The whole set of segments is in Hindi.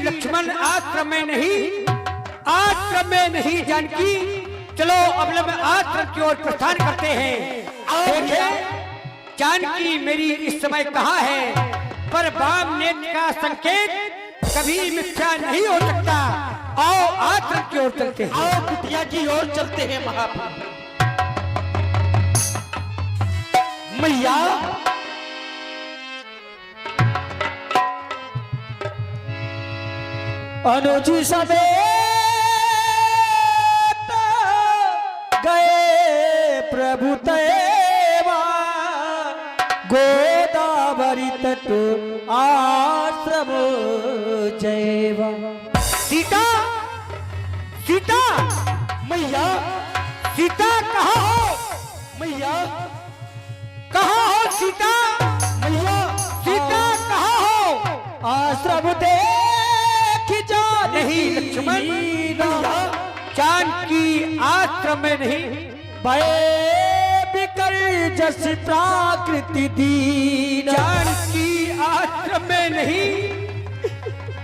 लक्ष्मण आश्रम में नहीं, आश्रम में नहीं जानकी। चलो अब मैं आश्रम की ओर प्रस्थान करते हैं। देखिए जानकी मेरी इस समय कहाँ है, पर वाम नेत्र का संकेत कभी मिथ्या नहीं हो सकता। आओ आश्रम की ओर चलते हैं। आओ कुटिया की ओर चलते हैं महाप्रभु। मैया अनुज समेत गए प्रभु तेवा गोदावरी तट आश्रम जयवा। सीता, सीता, मैया सीता कहाँ हो? मैया कहाँ हो सीता? मैया सीता कहाँ हो? आश्रम देख जा नहीं लक्ष्मण, जानकी आश्रम में नहीं। भय बिकर जस प्राकृति दीन। जानकी आश्रम में नहीं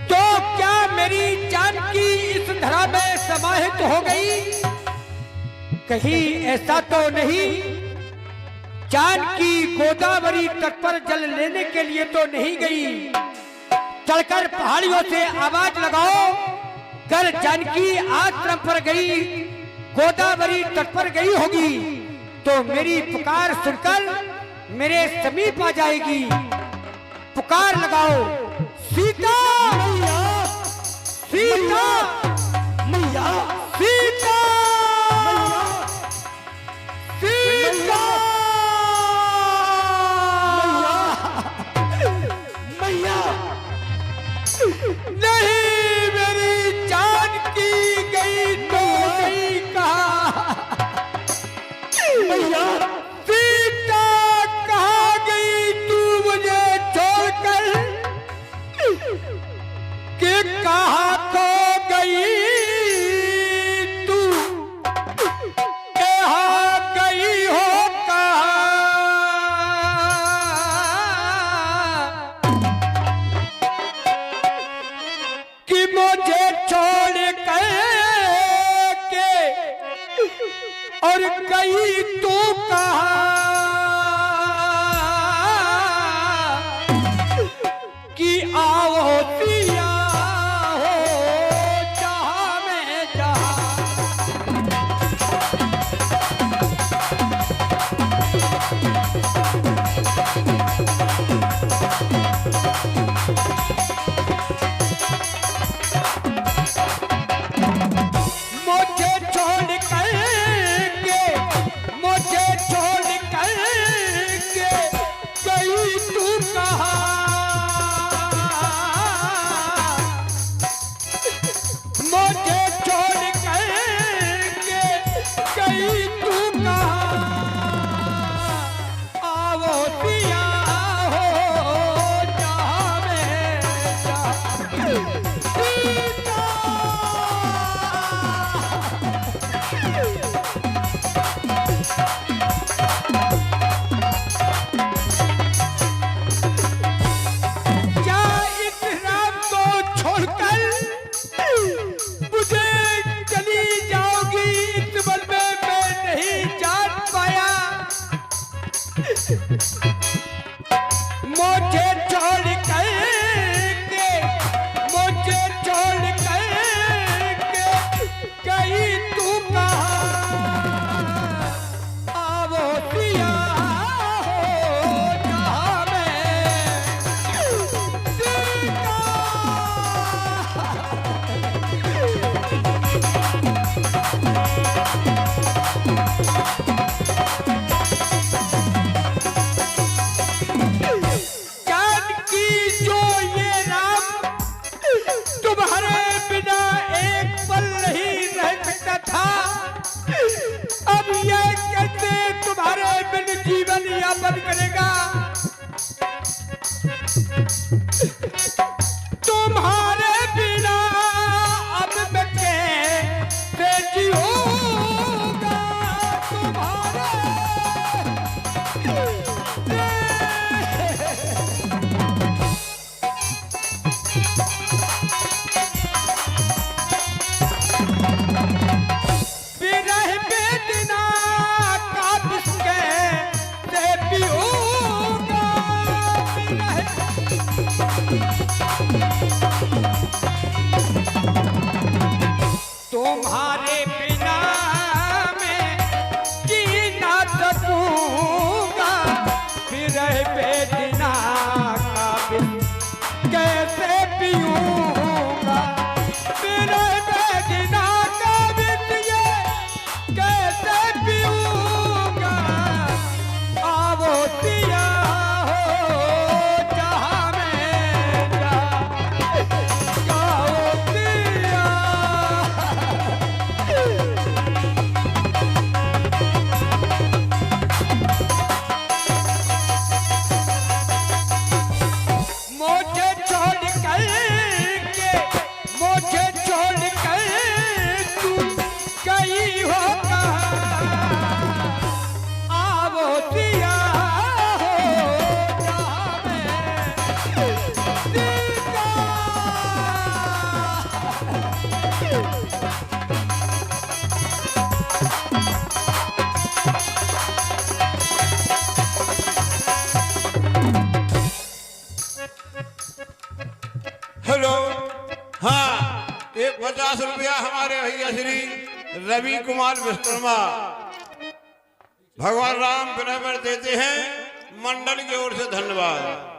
तो क्या मेरी जानकी इस धरा में समाहित हो गई? कहीं ऐसा तो नहीं? जानकी गोदावरी तट पर जल लेने के लिए तो नहीं गई? चढ़कर पहाड़ियों से आवाज लगाओ, कर जानकी आश्रम पर गई, गोदावरी तट पर गई होगी तो मेरी पुकार सुनकर मेरे समीप आ जाएगी। पुकार लगाओ, सीता, सीता, मैया सीता, सीता, मैया नहीं मेरी जानकी गई तो गई कहाँ? मैया सीता कहाँ गई तू मुझे छोड़कर? कि कहाँ खो गई तू? कहाँ गई हो कहाँ? कि मुझे छोड़ के और गई तू कहाँ? कि आओ पिया हो जहाँ मैं जहाँ। मुझे छोड़ के, मुझे छोड़ के गई तू कहाँ? मुझे छोड़ के गई तू कहाँ? आओ पिया हो जहाँ मैं जहाँ। क्या इस राम को छोड़कर मुझे चली जाओगी? इस बल में मैं नहीं जान पाया। मुझे छोड़ के, मुझे छोड़ के गई तू कहाँ? आवो पिया हो जहाँ मैं सीता। जानकी जो ये राम तुम्हारे बिना एक पल नहीं रह सकता था, अब ये कैसे तुम्हारे बिन जीवन यापन करेगा? तुम्हारे बिना अब मैं कैसे जीऊंगा? तुम्हारे 50 रुपया हमारे भैया श्री रवि कुमार विश्वकर्मा भगवान राम पर देते हैं, मंडल की ओर से धन्यवाद।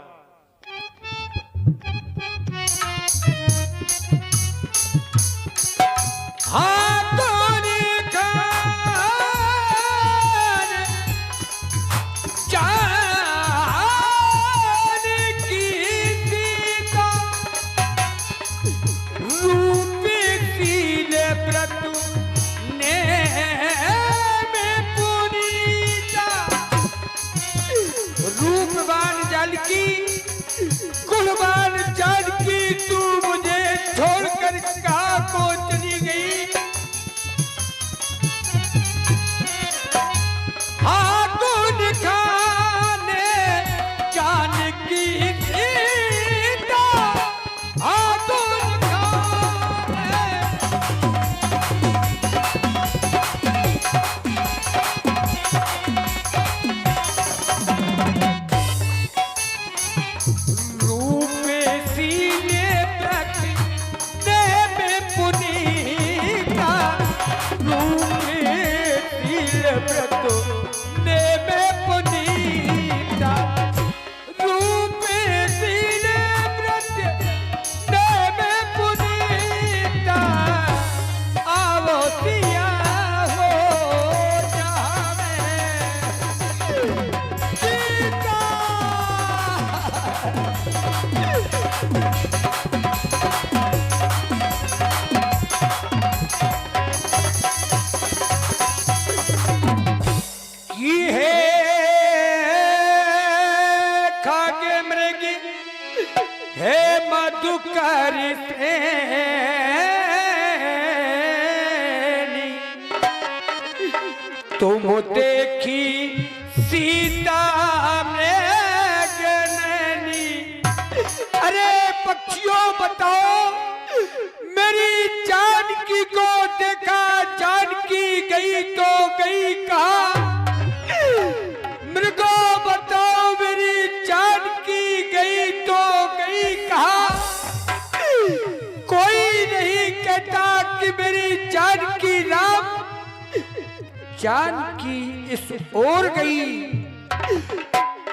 रूपवान जानकी कुलवान जानकी तू मुझे छोड़कर कहाँ को चली गई। हाथों खाने जानकी सीता हाथों मधुकर तुम देखी सीता मृगनैनी। अरे पक्षियों बताओ, मेरी जानकी को देखा, जानकी गई तो गई कहाँ? मृगो बताओ, मेरी जानकी गई तो गई कहाँ? कोई नहीं कहता कि मेरी जानकी राम जानकी इस ओर गई।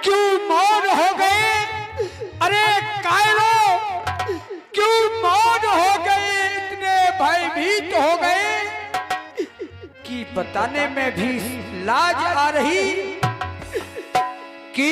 क्यों मौन हो गए? अरे कायरो, क्यों मौन हो गए? इतने भयभीत हो गए कि बताने में भी लाज आ रही कि